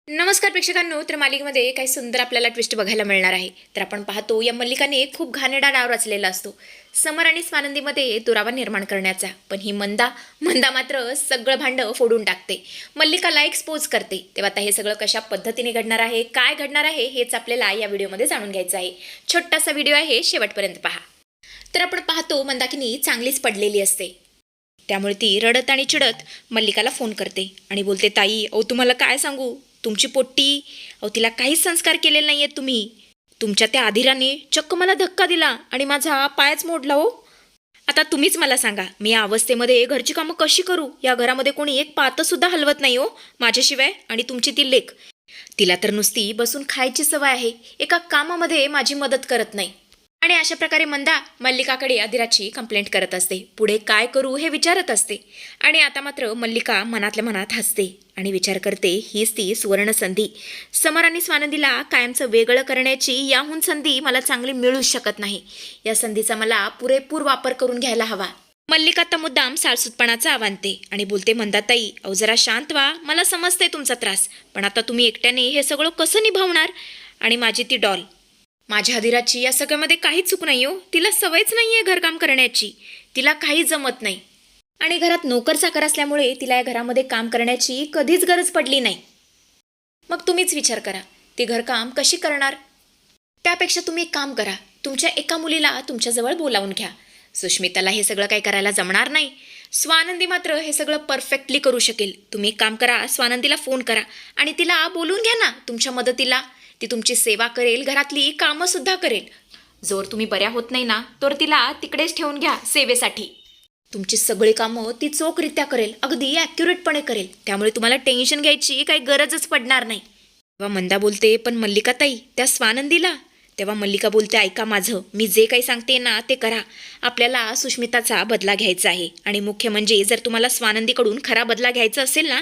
नमस्कार प्रेक्षकांनो, तर मालिकेमध्ये काही सुंदर आपल्याला ट्विस्ट बघायला मिळणार आहे. तर आपण पाहतो या मल्लिकाने खूप घाणेरडा डाव रचलेला असतो समर आणि स्वानंदीमध्ये दुरावा निर्माण करण्याचा. पण ही मंदा मंदा मात्र सगळं भांडं फोडून टाकते, मल्लिकाला एक्सपोज करते. तेव्हा आता हे सगळं कशा पद्धतीने घडणार आहे, काय घडणार आहे, हेच आपल्याला या व्हिडिओमध्ये जाणून घ्यायचं आहे. छोटासा व्हिडिओ आहे, शेवटपर्यंत पहा. तर आपण पाहतो मंदाकिनी चांगलीच पडलेली असते. त्यामुळे ती रडत आणि चिडत मल्लिकाला फोन करते आणि बोलते, ताई अहो तुम्हाला काय सांगू, तुमची पोट्टी, अहो तिला काहीच संस्कार केलेले नाही आहेत तुम्ही. तुमच्या त्या आधिराने चक्क मला धक्का दिला आणि माझा पायच मोडला हो. आता तुम्हीच मला सांगा, मी या अवस्थेमध्ये घरची कामं कशी करू? या घरामध्ये कोणी एक पातसुद्धा हलवत नाही हो माझ्याशिवाय. आणि तुमची ती लेक, तिला तर नुसती बसून खायची सवय आहे, एका कामामध्ये माझी मदत करत नाही. आणि अशा प्रकारे मंदा मल्लिकाकडे अधिराची कंप्लेंट करत असते. पुढे काय करू हे विचारत असते. आणि आता मात्र मल्लिका मनातल्या मनात हसते आणि विचार करते, हीच ती सुवर्ण संधी. समर आणि स्वानंदीला कायमचं वेगळं करण्याची याहून संधी मला चांगली मिळूच शकत नाही. या संधीचा मला पुरेपूर वापर करून घ्यायला हवा. मल्लिका आता मुद्दाम साळसूतपणाचा आणते आणि बोलते, मंदाताई अहो जरा शांत व्हा, मला समजतंय तुमचा त्रास, पण आता तुम्ही एकट्याने हे सगळं कसं निभावणार? आणि माझी ती डॉल, माझ्या अधिराची या सगळ्यामध्ये काहीच चूक नाही हो. तिला सवयच नाही आहे घरकाम करण्याची, तिला काही जमत नाही. आणि घरात नोकर चाकर असल्यामुळे तिला या घरामध्ये काम करण्याची कधीच गरज पडली नाही. मग तुम्हीच विचार करा, ती घरकाम कशी करणार? त्यापेक्षा तुम्ही एक काम करा, तुमच्या एका मुलीला तुमच्याजवळ बोलावून घ्या. सुष्मिताला हे सगळं काही करायला जमणार नाही, स्वानंदी मात्र हे सगळं परफेक्टली करू शकेल. तुम्ही एक काम करा, स्वानंदीला फोन करा आणि तिला बोलून घ्या ना तुमच्या मदतीला. ती तुमची सेवा करेल, घरातली कामंसुद्धा करेल. जोर तुम्ही बऱ्या होत नाही ना, तर तिला तिकडेच ठेवून घ्या सेवेसाठी. तुमची सगळी कामं ती चोखरित्या करेल, अगदी ॲक्युरेटपणे करेल. त्यामुळे तुम्हाला टेन्शन घ्यायची काही गरजच पडणार नाही. तेव्हा मंदा बोलते, पण मल्लिकाताई त्या स्वानंदीला. तेव्हा मल्लिका बोलते, ऐका माझं, मी जे काही सांगते ना ते करा. आपल्याला सुष्मिताचा बदला घ्यायचा आहे. आणि मुख्य म्हणजे जर तुम्हाला स्वानंदीकडून खरा बदला घ्यायचा असेल ना,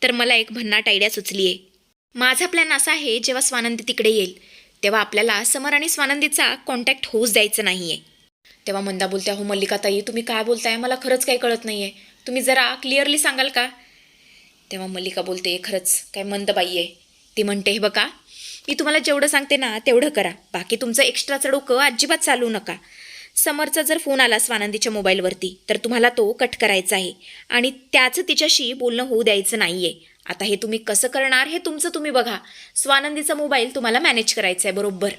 तर मला एक भन्नाट आयडिया सुचली आहे. माझा प्लॅन असा आहे, जेव्हा स्वानंदी तिकडे येईल तेव्हा आपल्याला समर आणि स्वानंदीचा कॉन्टॅक्ट होऊच द्यायचं नाही आहे. तेव्हा मंदा बोलते, हो मल्लिकाताई तुम्ही काय बोलताय, मला खरंच काही कळत नाही आहे, तुम्ही जरा क्लिअरली सांगाल का? तेव्हा मल्लिका बोलते, खरंच काय मंद बाई आहे. ती म्हणते, हे बघा, मी तुम्हाला जेवढं सांगते ना तेवढं करा, बाकी तुमचं एक्स्ट्राचं डोकं अजिबात चालू नका. समरचा जर फोन आला स्वानंदीच्या मोबाईलवरती तर तुम्हाला तो कट करायचा आहे आणि त्याचं तिच्याशी बोलणं होऊ द्यायचं नाही आहे. आता हे तुम्ही कसं करणार हे तुमचं तुम्ही बघा. स्वानंदीचा मोबाईल तुम्हाला मॅनेज करायचा आहे बरोबर.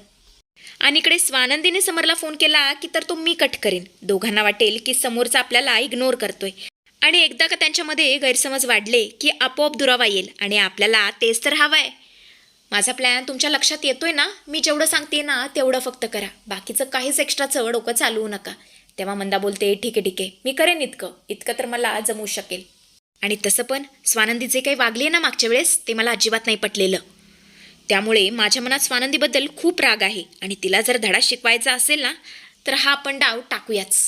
आणि इकडे स्वानंदीने समरला फोन केला की तर तो मी कट करेन. दोघांना वाटेल की समोरचा आपल्याला इग्नोर करतोय. आणि एकदा का त्यांच्यामध्ये गैरसमज वाढले की आपोआप दुरावा येईल आणि आपल्याला तेच तर हवं आहे. माझा प्लॅन तुमच्या लक्षात येतोय ना? मी जेवढं सांगते ना तेवढं फक्त करा, बाकीचं काहीच एक्स्ट्राचं डोकं चालवू नका. तेव्हा मंदा बोलते, ठीक आहे ठीक आहे, मी करेन, इतकं इतकं तर मला जमू शकेल. आणि तसं पण स्वानंदी जे काही वागली ना मागच्या वेळेस ते मला अजिबात नाही पटलेलं. त्यामुळे माझ्या मनात स्वानंदीबद्दल खूप राग आहे आणि तिला जर धडा शिकवायचा असेल ना तर हा आपण डाव टाकूयाच.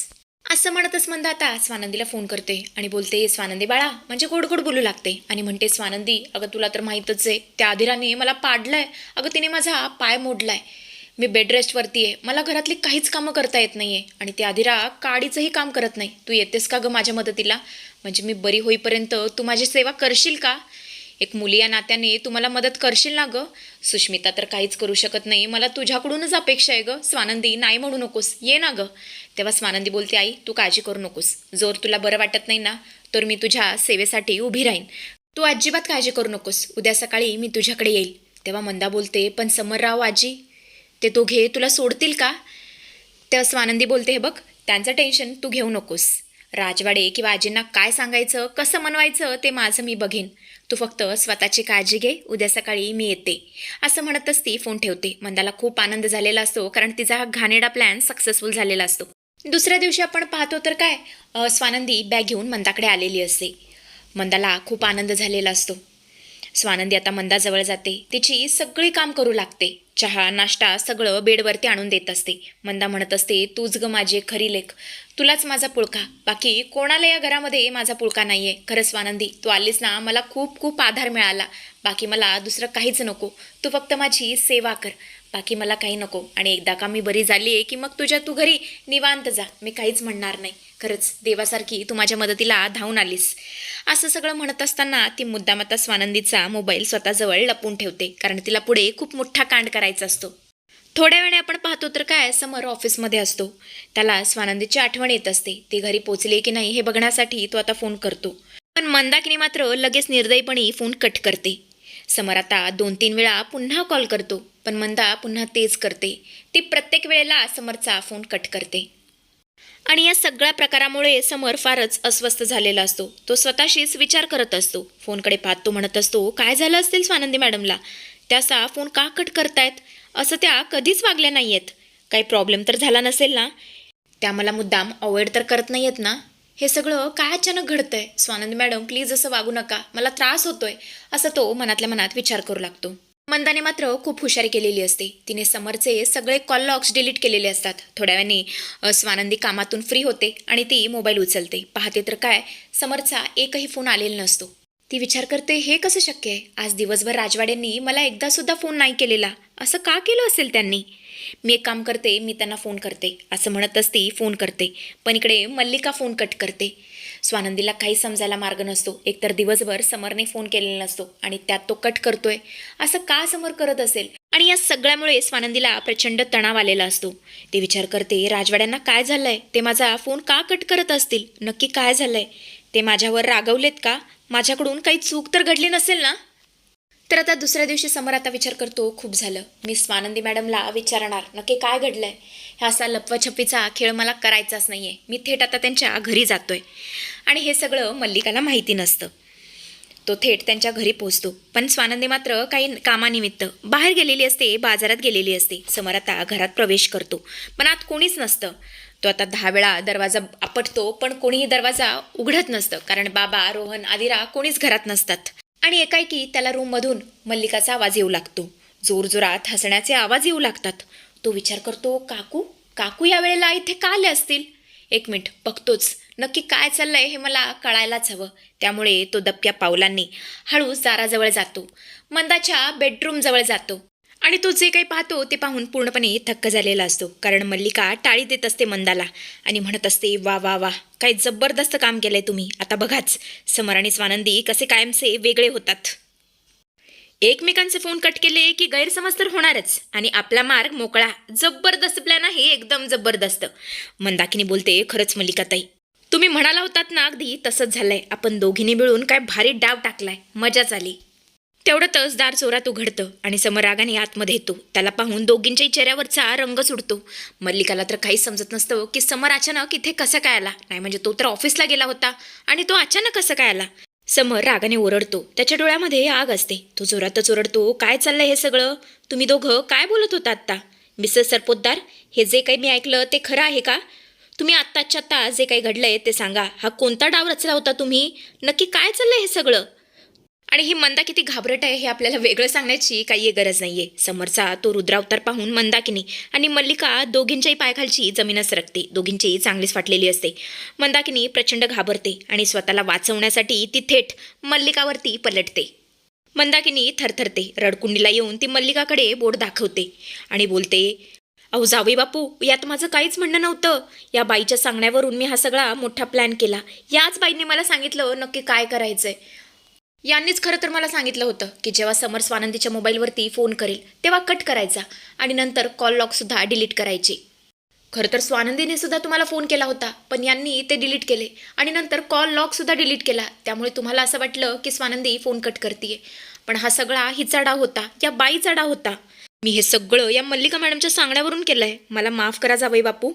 असं म्हणतच मंदा आता स्वानंदीला फोन करते आणि बोलते, स्वानंदी बाळा, म्हणजे गोड गोड बोलू लागते आणि म्हणते, स्वानंदी अगं तुला तर माहीतच आहे, त्या आधिराने मला पाडलंय, अगं तिने माझा पाय मोडलाय, मी बेड रेस्टवरती आहे, मला घरातली काहीच कामं करता येत नाही आहे आणि ती आधिरा काडीचंही काम करत नाही. तू येतेस का गं माझ्या मदतीला? म्हणजे मी बरी होईपर्यंत तू माझी सेवा करशील का? एक मुली या नात्याने तू मला मदत करशील ना गं? सुष्मिता तर काहीच करू शकत नाही, मला तुझ्याकडूनच अपेक्षा आहे गं. स्वानंदी नाही म्हणू नकोस, ये ना गं. तेव्हा स्वानंदी बोलते, आई तू काळजी करू नकोस, जोर तुला बरं वाटत नाही ना तर मी तुझ्या सेवेसाठी उभी राहीन, तू अजिबात काळजी करू नकोस, उद्या सकाळी मी तुझ्याकडे येईल. तेव्हा मंदा बोलते, पण समरराव आजी, ते दोघे तुला सोडतील का? तेव्हा स्वानंदी बोलते, हे बघ, त्यांचं टेन्शन तू घेऊ नकोस. राजवाडे किंवा आजींना काय सांगायचं, कसं मनवायचं ते माझं मी बघेन, तू फक्त स्वतःची काळजी घे, उद्या सकाळी मी येते. असं म्हणतच ती फोन ठेवते. मंदाला खूप आनंद झालेला असतो कारण तिचा हा घाणेरडा प्लॅन सक्सेसफुल झालेला असतो. दुसऱ्या दिवशी आपण पाहतो तर काय, स्वानंदी बॅग घेऊन मंदाकडे आलेली असते. मंदाला खूप आनंद झालेला असतो. स्वानंदी आता मंदाजवळ जाते, तिची सगळी काम करू लागते, चहा नाश्ता सगळं बेडवरती आणून देत असते. मंदा म्हणत असते, तूच ग माझी खरी लेक, तुलाच माझा पुळका, बाकी कोणाला या घरामध्ये माझा पुळका नाही आहे. खरं स्वानंदी, तू आलीस ना मला खूप खूप आधार मिळाला, बाकी मला दुसरं काहीच नको, तू फक्त माझी सेवा कर, बाकी मला काही नको. आणि एकदा का मी बरी झाली आहे की मग तू घरी निवांत जा, मी काहीच म्हणणार नाही. खरंच देवासारखी तू माझ्या मदतीला धावून आलीस. असं सगळं म्हणत असताना ती मुद्दाम आता स्वानंदीचा मोबाईल स्वतःजवळ लपवून ठेवते, कारण तिला पुढे खूप मोठा कांड करायचा असतो. थोड्या वेळाने आपण पाहतो तर काय, समर ऑफिसमध्ये असतो. त्याला स्वानंदीची आठवण येत असते. ती घरी पोचली की नाही हे बघण्यासाठी तो आता फोन करतो. पण मंदाकिनी मात्र लगेच निर्दयीपणे फोन कट करते. समर आता 2-3 वेळा पुन्हा कॉल करतो, पण मंदा पुन्हा तेच करते. ती प्रत्येक वेळेला समरचा फोन कट करते. आणि या सगळ्या प्रकारामुळे समर फारच अस्वस्थ झालेला असतो. तो स्वतःशीच विचार करत असतो. फोनकडे पाहत तो म्हणत असतो, काय झालं असेल स्वानंदी मॅडमला? त्याचा फोन का कट करतायत? असं त्या कधीच वागल्या नाही आहेत. काही प्रॉब्लेम तर झाला नसेल ना? त्या मला मुद्दाम अवॉइड तर करत नाही आहेत ना? हे सगळं काय अचानक घडतंय? स्वानंदी मॅडम प्लीज असं वागू नका, मला त्रास होतोय, असं तो मनातल्या मनात विचार करू लागतो. मंदाने मात्र खूप हुशारी केलेली असते. तिने समरचे सगळे कॉल लॉग्स डिलीट केलेले असतात. थोड्या वेळाने स्वानंदी कामातून फ्री होते आणि ती मोबाईल उचलते. पाहते तर काय, समरचा एकही फोन आलेला नसतो. ती विचार करते, हे कसं शक्य आहे? आज दिवसभर राजवाड्यांनी मला एकदा सुद्धा फोन नाही केलेला. असं का केलं असेल त्यांनी? मी एक काम करते, मी त्यांना फोन करते, असं म्हणतच ती फोन करते. पण इकडे मल्लिका फोन कट करते. स्वानंदीला काही समजायला मार्ग नसतो. एकतर दिवसभर समरने फोन केलेला नसतो आणि त्यात तो कट करतोय. असं का समर करत असेल? आणि या सगळ्यामुळे स्वानंदीला प्रचंड तणाव आलेला असतो. ते विचार करते, राजवाड्यांना काय झालंय? ते माझा फोन का कट करत असतील? नक्की काय झालंय? ते माझ्यावर रागवलेत का? माझ्याकडून काही चूक तर घडली नसेल ना? तर आता दुसऱ्या दिवशी समर आता विचार करतो, खूप झालं, मी स्वानंदी मॅडमला विचारणार नक्की काय घडलंय. ह्या असा लपवाछपीचा खेळ मला करायचाच नाहीये. मी थेट आता त्यांच्या घरी जातोय. आणि हे सगळं मल्लिकाला माहिती नसतं. तो थेट त्यांच्या घरी पोहोचतो. पण स्वानंदी मात्र काही कामानिमित्त बाहेर गेलेली असते, बाजारात गेलेली असते. समर आता घरात प्रवेश करतो, पण आत कोणीच नसतं. तो आता 10 वेळा दरवाजा आपटतो, पण कोणीही दरवाजा उघडत नसतं, कारण बाबा, रोहन, आदिरा कोणीच घरात नसतात. आणि एकाएकी त्याला रूममधून मल्लिकाचा आवाज येऊ लागतो. जोरजोरात हसण्याचे आवाज येऊ लागतात. तो विचार करतो, काकू काकू या वेळेला इथे का आले असतील? एक मिनिट बघतोच, नक्की काय चाललंय हे मला कळायलाच हवं. त्यामुळे तो दबक्या पावलांनी हळूच दाराजवळ जातो. मंदाच्या बेडरूमजवळ जातो. आणि तो जे काही पाहतो ते पाहून पूर्णपणे थक्क झालेला असतो. कारण मल्लिका टाळी देत असते मंदाला आणि म्हणत असते, वा वा वा, काय जबरदस्त काम केलंय तुम्ही. आता बघाच समर आणि स्वानंदी कसे कायमचे वेगळे होतात. एकमेकांचे फोन कट केले की गैरसमज तर होणारच आणि आपला मार्ग मोकळा. जबरदस्त प्लॅन आहे, एकदम जबरदस्त. मंदाकिनी बोलते, खरंच मल्लिकाताई, तुम्ही म्हणाला होतात ना, अगदी तसंच झालंय. आपण दोघींनी मिळून काय भारी डाव टाकलाय, मजाच आली. तेवढ्यातच दार जोरात उघडतं आणि समर रागाने आतमध्ये येतो. त्याला पाहून दोघींच्याही चेहऱ्यावरचा रंग सुटतो. मल्लिकाला तर काहीच समजत नसतं की समर अचानक इथे कसं काय आला. नाही म्हणजे तो तर ऑफिसला गेला होता आणि तो अचानक कसं काय आला. समर रागाने ओरडतो. त्याच्या डोळ्यामध्ये आग असते. तो जोरातच ओरडतो, काय चाललंय हे सगळं? तुम्ही दोघं काय बोलत होता आत्ता? मिसेस सरपोतदार, हे जे काही मी ऐकलं ते खरं आहे का? तुम्ही आत्ताच्या आत्ता जे काही घडलंय ते सांगा. हा कोणता डाव रचला होता तुम्ही? नक्की काय चाललंय हे सगळं? आणि ही मंदा किती घाबरट आहे हे आपल्याला वेगळं सांगण्याची काही गरज नाहीये. समरचा तो रुद्रावतार पाहून मंदाकिनी आणि मल्लिका दोघींच्याही पायाखालची जमीनच सरकते. दोघींचीही चांगलीच फाटलेली असते. मंदाकिनी प्रचंड घाबरते आणि स्वतःला वाचवण्यासाठी ती थेट मल्लिकावरती पलटते. मंदाकिनी थरथरते. रडकुंडीला येऊन ती मल्लिकाकडे बोट दाखवते आणि बोलते, अहो जावई बापू, यात माझं काहीच म्हणणं नव्हतं. या बाईच्या सांगण्यावरून मी हा सगळा मोठा प्लॅन केला. याच बाईंनी मला सांगितलं नक्की काय करायचंय. यांनीच खरं तर मला सांगितलं होतं की जेव्हा समर स्वानंदीच्या मोबाईलवरती फोन करेल तेव्हा कट करायचा आणि नंतर कॉल लॉगसुद्धा डिलीट करायचे. खरं तर स्वानंदीने सुद्धा तुम्हाला फोन केला होता, पण यांनी ते डिलीट केले आणि नंतर कॉल लॉगसुद्धा डिलीट केला. त्यामुळे तुम्हाला असं वाटलं की स्वानंदी फोन कट करतीये, पण हा सगळा हिचा डाव होता, या बाईचा डाव होता. मी हे सगळं या मल्लिका मॅडमच्या सांगण्यावरून केलंय. मला माफ करा जावई बापू.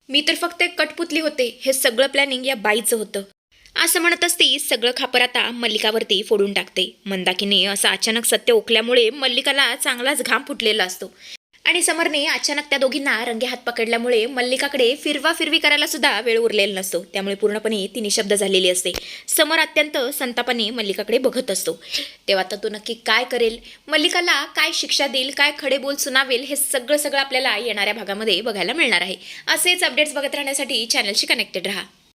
मी तर फक्त एक कटपुतली होते. हे सगळं प्लॅनिंग या बाईचं होतं. असं म्हणत असती सगळं खापर आता मल्लिकावरती फोडून टाकते. मंदाकिनी असं अचानक सत्य ओकल्यामुळे मल्लिकाला चांगलाच घाम फुटलेला असतो आणि समरने अचानक त्या दोघींना रंगे हात पकडल्यामुळे मल्लिकाकडे फिरवी करायला सुद्धा वेळ उरलेला नसतो. त्यामुळे पूर्णपणे ती निशब्द झालेली असते. समर अत्यंत संतापाने मल्लिकाकडे बघत असतो. तेव्हा आता तो नक्की काय करेल, मल्लिकाला काय शिक्षा देईल, काय खडे बोल सुनावेल, हे सगळं आपल्याला येणाऱ्या भागामध्ये बघायला मिळणार आहे. असेच अपडेट्स बघत राहण्यासाठी चॅनलशी कनेक्टेड राहा.